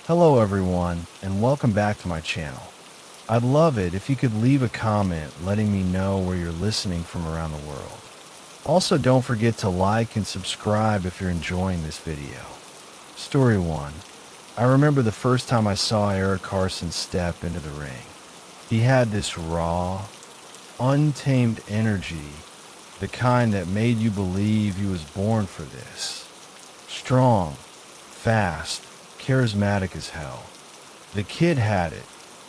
Hello everyone, and welcome back to my channel. I'd love it if you could leave a comment letting me know where you're listening from around the world. Also, don't forget to like and subscribe if you're enjoying this video. Story 1. I remember the first time I saw Eric Carson step into the ring. He had this raw, untamed energy, the kind that made you believe he was born for this. Strong, fast, charismatic as hell. The kid had it,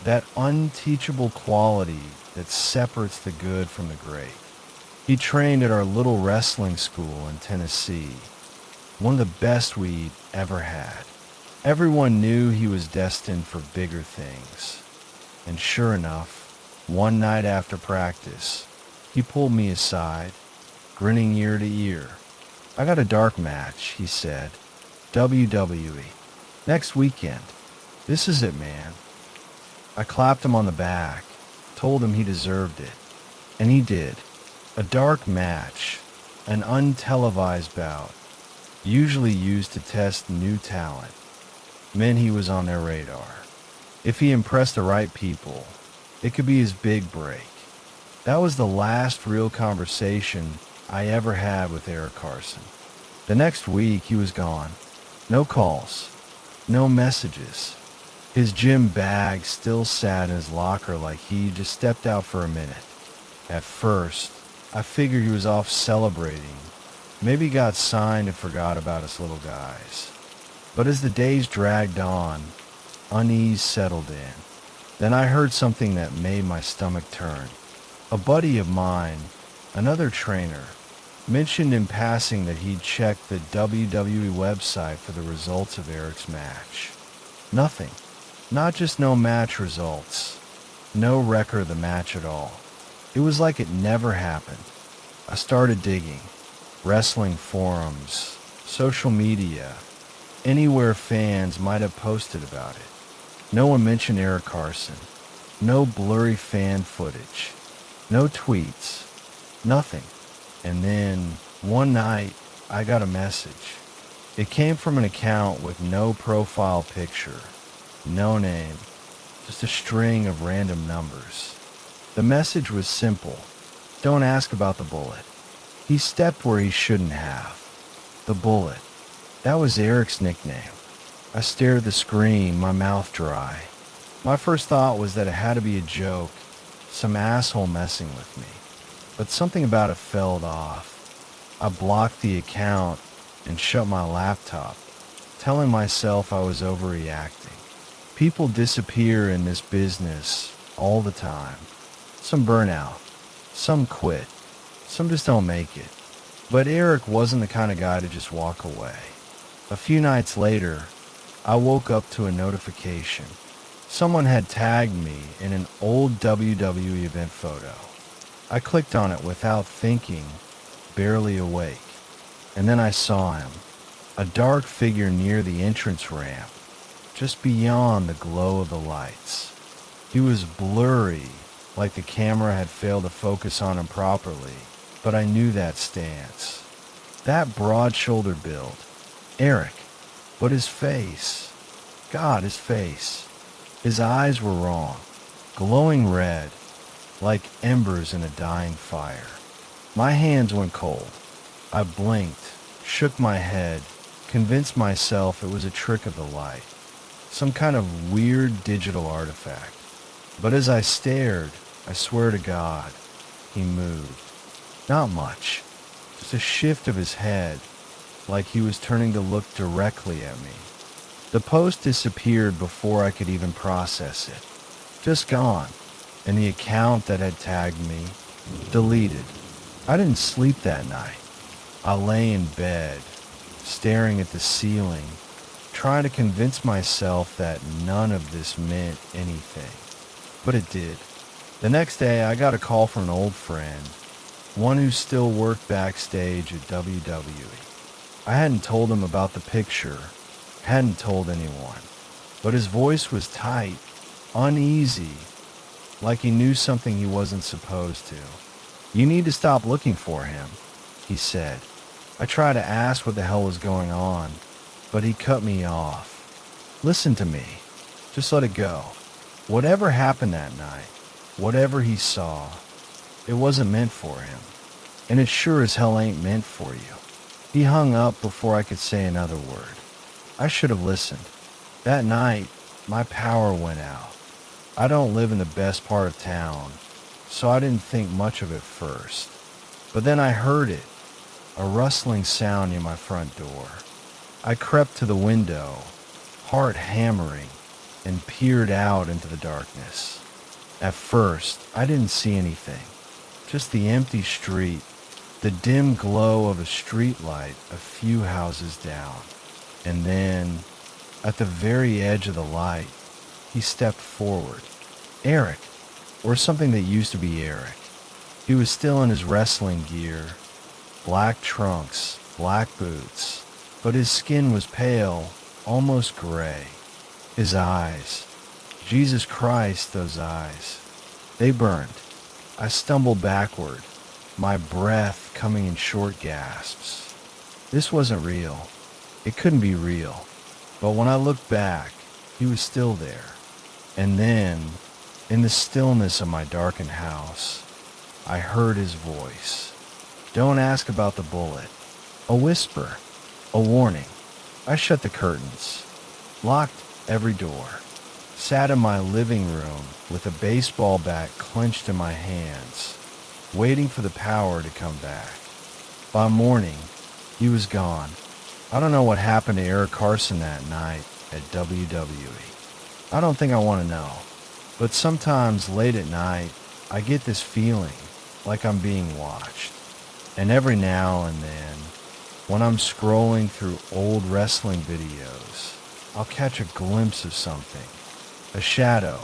that unteachable quality that separates the good from the great. He trained at our little wrestling school in Tennessee, one of the best we'd ever had. Everyone knew he was destined for bigger things. And sure enough, one night after practice, he pulled me aside, grinning ear to ear. "I got a dark match," he said. "WWE. Next weekend. This is it, man." I clapped him on the back, told him he deserved it. And he did. A dark match, an untelevised bout, usually used to test new talent, meant he was on their radar. If he impressed the right people, it could be his big break. That was the last real conversation I ever had with Eric Carson. The next week, he was gone. No calls. No messages. His gym bag still sat in his locker like he just stepped out for a minute. At first, I figured he was off celebrating. Maybe got signed and forgot about us little guys. But as the days dragged on, unease settled in. Then I heard something that made my stomach turn. A buddy of mine, another trainer, mentioned in passing that he'd checked the WWE website for the results of Eric's match. Nothing. Not just no match results. No record of the match at all. It was like it never happened. I started digging. Wrestling forums, social media, anywhere fans might have posted about it. No one mentioned Eric Carson. No blurry fan footage. No tweets. Nothing. And then, one night, I got a message. It came from an account with no profile picture, no name, just a string of random numbers. The message was simple. Don't ask about the bullet. He stepped where he shouldn't have. The bullet. That was Eric's nickname. I stared at the screen, my mouth dry. My first thought was that it had to be a joke, some asshole messing with me. But something about it felt off. I blocked the account and shut my laptop, telling myself I was overreacting. People disappear in this business all the time. Some burn out, some quit, some just don't make it. But Eric wasn't the kind of guy to just walk away. A few nights later, I woke up to a notification. Someone had tagged me in an old WWE event photo. I clicked on it without thinking, barely awake. And then I saw him, a dark figure near the entrance ramp, just beyond the glow of the lights. He was blurry, like the camera had failed to focus on him properly, but I knew that stance. That broad shoulder build. Eric. But his face. God, his face. His eyes were wrong, glowing red, like embers in a dying fire. My hands went cold. I blinked, shook my head, convinced myself it was a trick of the light, some kind of weird digital artifact. But as I stared, I swear to God, he moved. Not much, just a shift of his head, like he was turning to look directly at me. The post disappeared before I could even process it. Just gone. And the account that had tagged me, deleted. I didn't sleep that night. I lay in bed, staring at the ceiling, trying to convince myself that none of this meant anything. But it did. The next day, I got a call from an old friend, one who still worked backstage at WWE. I hadn't told him about the picture, hadn't told anyone, but his voice was tight, uneasy, like he knew something he wasn't supposed to. "You need to stop looking for him," he said. I tried to ask what the hell was going on, but he cut me off. Listen to me. Just let it go. Whatever happened that night, whatever he saw, it wasn't meant for him. And it sure as hell ain't meant for you. He hung up before I could say another word. I should have listened. That night, my power went out. I don't live in the best part of town, so I didn't think much of it first. But then I heard it, a rustling sound near my front door. I crept to the window, heart hammering, and peered out into the darkness. At first, I didn't see anything, just the empty street, the dim glow of a streetlight a few houses down. And then, at the very edge of the light, he stepped forward. Eric, or something that used to be Eric. He was still in his wrestling gear, black trunks, black boots, but his skin was pale, almost gray. His eyes, Jesus Christ, those eyes, they burned. I stumbled backward, my breath coming in short gasps. This wasn't real. It couldn't be real. But when I looked back, he was still there. And then, in the stillness of my darkened house, I heard his voice. Don't ask about the bullet. A whisper, a warning. I shut the curtains, locked every door, sat in my living room with a baseball bat clenched in my hands, waiting for the power to come back. By morning, he was gone. I don't know what happened to Eric Carson that night at WWE. I don't think I want to know. But sometimes late at night, I get this feeling like I'm being watched. And every now and then, when I'm scrolling through old wrestling videos, I'll catch a glimpse of something, a shadow,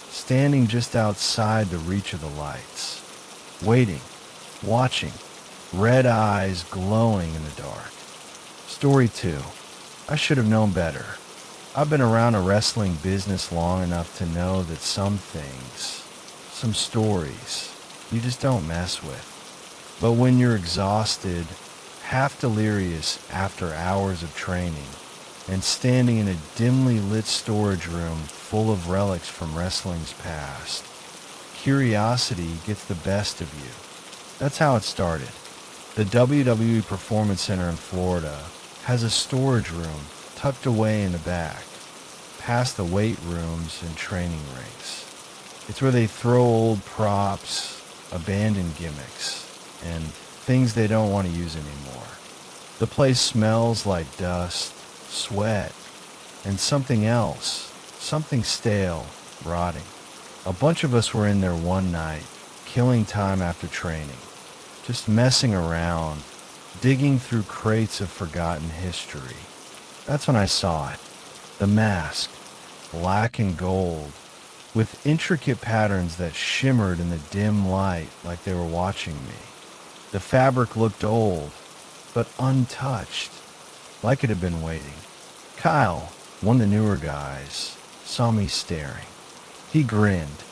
standing just outside the reach of the lights, waiting, watching, red eyes glowing in the dark. Story 2. I should have known better. I've been around a wrestling business long enough to know that some things, some stories, you just don't mess with. But when you're exhausted, half delirious after hours of training, and standing in a dimly lit storage room full of relics from wrestling's past, curiosity gets the best of you. That's how it started. The WWE Performance Center in Florida has a storage room tucked away in the back, past the weight rooms and training rings. It's where they throw old props, abandoned gimmicks, and things they don't want to use anymore. The place smells like dust, sweat, and something else, something stale, rotting. A bunch of us were in there one night, killing time after training, just messing around, digging through crates of forgotten history. That's when I saw it. The mask, black and gold, with intricate patterns that shimmered in the dim light like they were watching me. The fabric looked old, but untouched, like it had been waiting. Kyle, one of the newer guys, saw me staring. He grinned.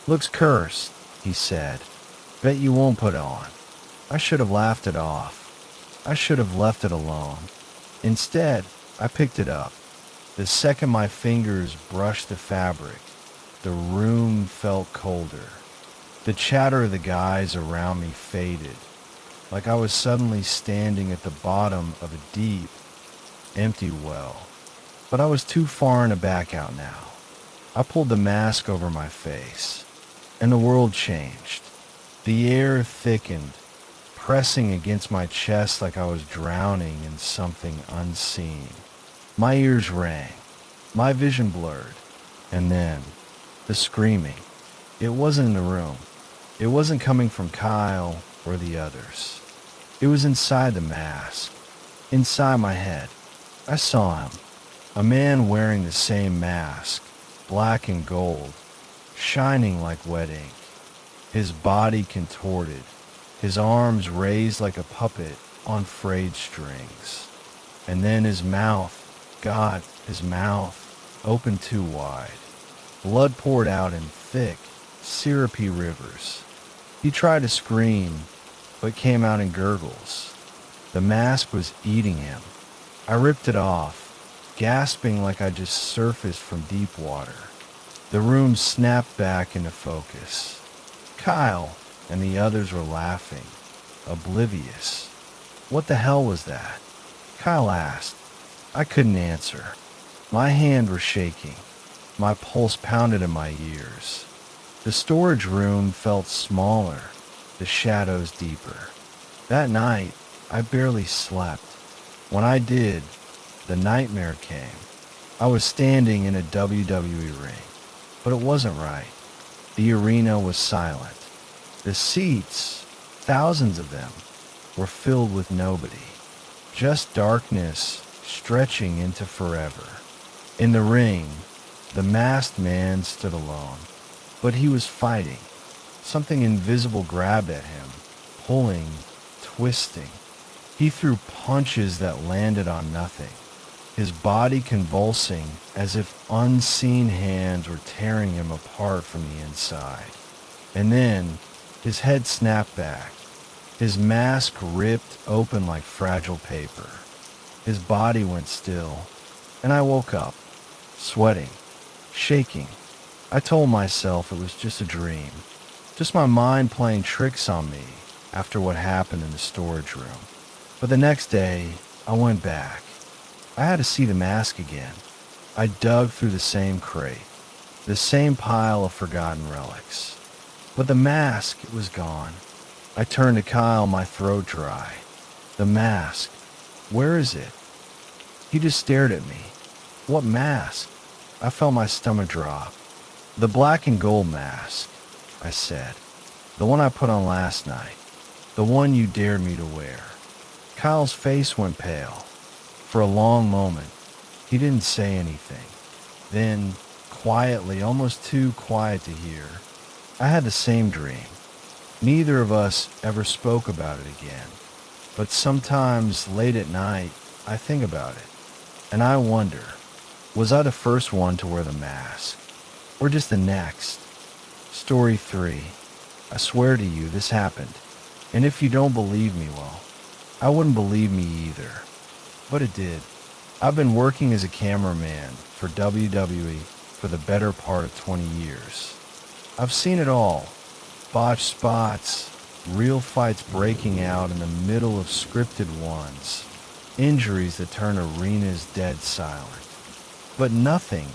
Looks cursed, he said. Bet you won't put it on. I should have laughed it off. I should have left it alone. Instead, I picked it up. The second my fingers brushed the fabric, the room felt colder. The chatter of the guys around me faded, like I was suddenly standing at the bottom of a deep, empty well. But I was too far in to back out now. I pulled the mask over my face, and the world changed. The air thickened, pressing against my chest like I was drowning in something unseen. My ears rang, my vision blurred, and then the screaming. It wasn't in the room. It wasn't coming from Kyle or the others. It was inside the mask, inside my head. I saw him, a man wearing the same mask, black and gold, shining like wet ink. His body contorted, his arms raised like a puppet on frayed strings. And then his mouth, God, his mouth, opened too wide. Blood poured out in thick, syrupy rivers. He tried to scream, but came out in gurgles. The mask was eating him. I ripped it off, gasping like I just surfaced from deep water. The room snapped back into focus. Kyle and the others were laughing, oblivious. What the hell was that? Kyle asked. I couldn't answer. My hands were shaking. My pulse pounded in my ears. The storage room felt smaller, the shadows deeper. That night, I barely slept. When I did, the nightmare came. I was standing in a WWE ring, but it wasn't right. The arena was silent. The seats, thousands of them, were filled with nobody. Just darkness stretching into forever. In the ring, the masked man stood alone, but he was fighting. Something invisible grabbed at him, pulling, twisting. He threw punches that landed on nothing, his body convulsing as if unseen hands were tearing him apart from the inside. And then his head snapped back, his mask ripped open like fragile paper. His body went still, and I woke up, sweating, shaking. I told myself it was just a dream, just my mind playing tricks on me after what happened in the storage room. But the next day, I went back. I had to see the mask again. I dug through the same crate, the same pile of forgotten relics. But the mask, it was gone. I turned to Kyle, my throat dry. The mask, where is it? He just stared at me. What mask? I felt my stomach drop. The black and gold mask, I said. The one I put on last night. The one you dared me to wear. Kyle's face went pale. For a long moment, he didn't say anything. Then, quietly, almost too quiet to hear, I had the same dream. Neither of us ever spoke about it again. But sometimes, late at night, I think about it. And I wonder, was I the first one to wear the mask? Or just the next? Story 3. I swear to you, this happened. And if you don't believe me, well, I wouldn't believe me either. But it did. I've been working as a cameraman for WWE for the better part of 20 years. I've seen it all. Botched spots, real fights breaking out in the middle of scripted ones, injuries that turn arenas dead silent. But nothing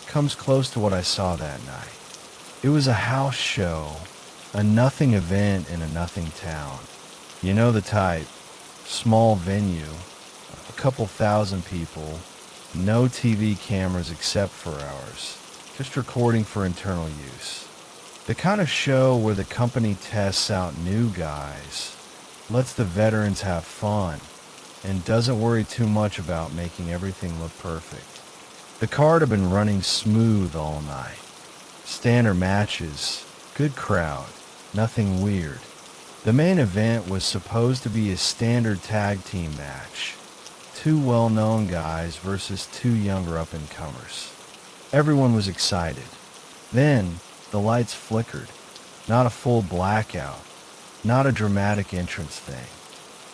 comes close to what I saw that night. It was a house show, a nothing event in a nothing town. You know the type, small venue, a couple thousand people, no TV cameras except for ours, just recording for internal use. The kind of show where the company tests out new guys, lets the veterans have fun, and doesn't worry too much about making everything look perfect. The card had been running smooth all night. Standard matches, good crowd, nothing weird. The main event was supposed to be a standard tag team match. 2 well-known guys versus 2 younger up-and-comers. Everyone was excited. Then, the lights flickered. Not a full blackout. Not a dramatic entrance thing.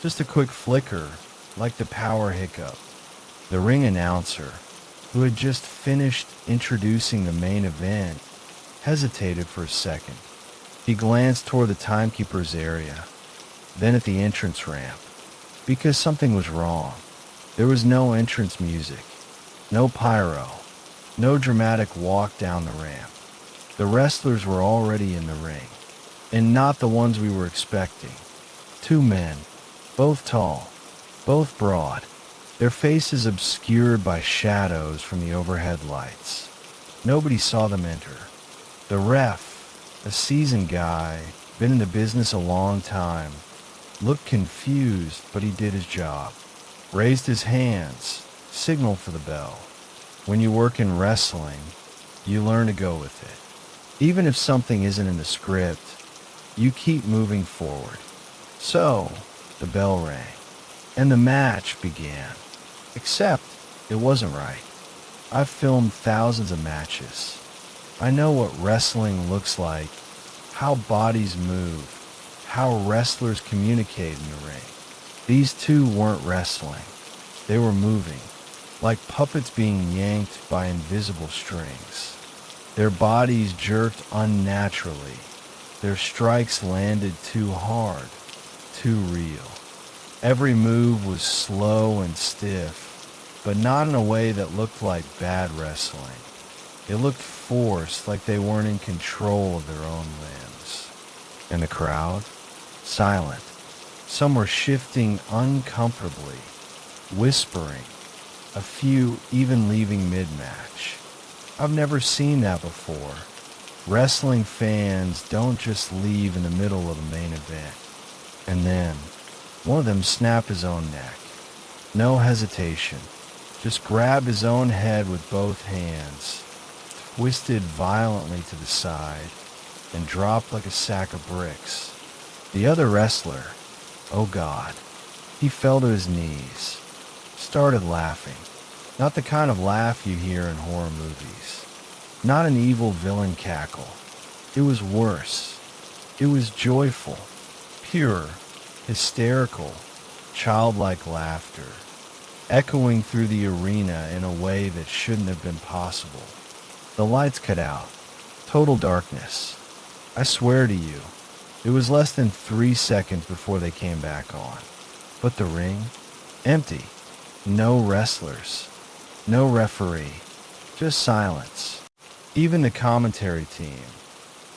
Just a quick flicker, like the power hiccup. The ring announcer, who had just finished introducing the main event, hesitated for a second. He glanced toward the timekeeper's area, then at the entrance ramp, because something was wrong. There was no entrance music, no pyro, no dramatic walk down the ramp. The wrestlers were already in the ring, and not the ones we were expecting. 2 men, both tall, both broad, their faces obscured by shadows from the overhead lights. Nobody saw them enter. The ref, a seasoned guy, been in the business a long time, looked confused, but he did his job. Raised his hands, signaled for the bell. When you work in wrestling, you learn to go with it. Even if something isn't in the script, you keep moving forward. So, the bell rang, and the match began. Except, it wasn't right. I've filmed thousands of matches. I know what wrestling looks like, how bodies move, how wrestlers communicate in the ring. These 2 weren't wrestling. They were moving. like puppets being yanked by invisible strings. Their bodies jerked unnaturally. Their strikes landed too hard, too real. Every move was slow and stiff, but not in a way that looked like bad wrestling. It looked forced, like they weren't in control of their own limbs. And the crowd? Silent. Some were shifting uncomfortably, whispering, a few even leaving mid-match. I've never seen that before. Wrestling fans don't just leave in the middle of the main event. And then, one of them snapped his own neck. No hesitation. Just grabbed his own head with both hands, twisted violently to the side, and dropped like a sack of bricks. The other wrestler, oh God, he fell to his knees, started laughing. Not the kind of laugh you hear in horror movies. Not an evil villain cackle. It was worse. It was joyful, pure, hysterical, childlike laughter, echoing through the arena in a way that shouldn't have been possible. The lights cut out. Total darkness. I swear to you, it was less than 3 seconds before they came back on. But the ring? Empty. No wrestlers. No referee. Just silence. Even the commentary team,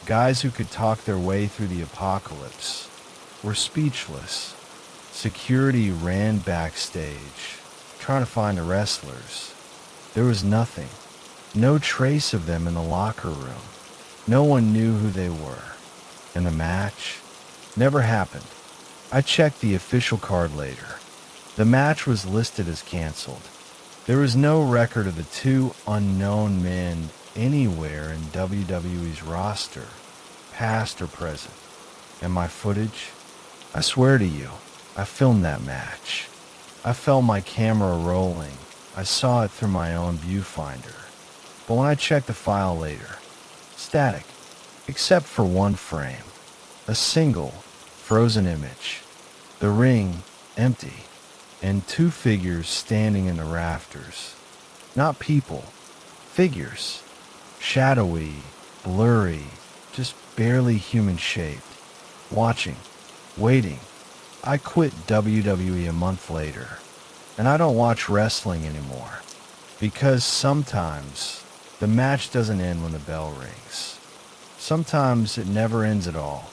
guys who could talk their way through the apocalypse, were speechless. Security ran backstage, trying to find the wrestlers. There was nothing. No trace of them in the locker room. No one knew who they were. And the match never happened. I checked the official card later. The match was listed as canceled. There was no record of the two unknown men anywhere in WWE's roster, past or present. And my footage? I swear to you, I filmed that match. I felt my camera rolling. I saw it through my own viewfinder. But when I checked the file later, static, except for one frame. A single, frozen image. The ring, empty, and two figures standing in the rafters. Not people, figures. Shadowy, blurry, just barely human-shaped. Watching, waiting. I quit WWE a month later, and I don't watch wrestling anymore. Because sometimes the match doesn't end when the bell rings. Sometimes it never ends at all.